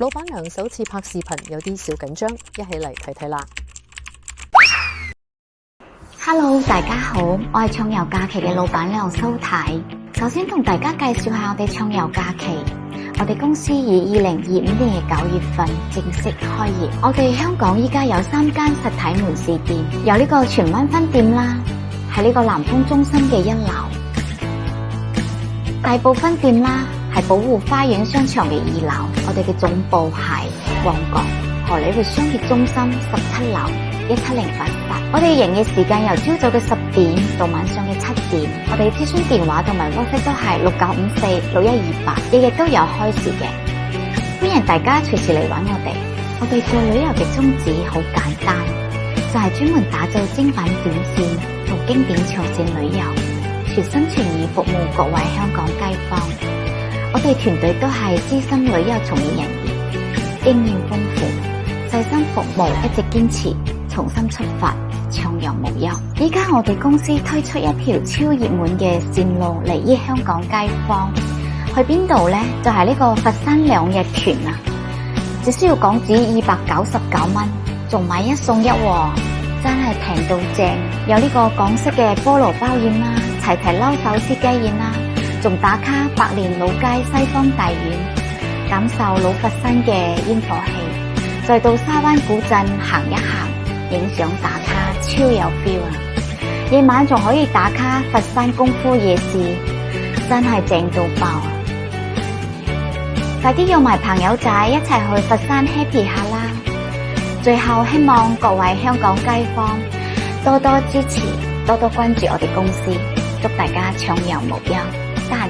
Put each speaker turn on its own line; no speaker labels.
老闆娘首次拍視頻有啲小緊張，一起嚟睇睇啦。
Hello， 大家好，我係暢遊假期嘅老闆娘蘇太。首先同大家介紹下我哋暢遊假期。我哋公司以2025年嘅9月份正式開業。我哋香港依家有3間實體門市店，有呢個荃灣分店啦，喺呢個南豐中心嘅1樓；大埔分店啦，係寶湖花園商場嘅2樓。我哋嘅總部係旺角荷里活商業中心17樓17088。我哋營業時間由朝早嘅10點到晚上嘅7點。我哋諮詢電話同埋 WhatsApp 都係69546128，日日都有開市嘅，歡迎大家隨時嚟揾我哋。我哋做旅遊嘅宗旨好簡單，就係專門打造精品短線同經典長線旅遊，全心全意服務各位香港街坊。我哋團隊都係資深旅遊從業人員，經驗豐富，細心服務，一直堅持重新出發，暢遊無憂。依家我哋公司推出一條超熱門嘅線路嚟益香港街坊，去邊度呢？就係呢個佛山2日團啊，只需要港紙299蚊，仲買1送1喎，真係平到正。有呢個港式嘅菠蘿包宴啦，齊齊撈手撕雞宴啦，仲打卡百年老街西方大院，感受老佛山嘅煙火氣，再到沙灣古鎮行一行，影相打卡超有 feel 啊！夜晚仲可以打卡佛山功夫夜市，真係正到爆啊！快啲約埋朋友仔一齊去佛山 happy 下啦！最後希望各位香港街坊多多支持，多多關注我哋公司，祝大家暢遊無憂，得閒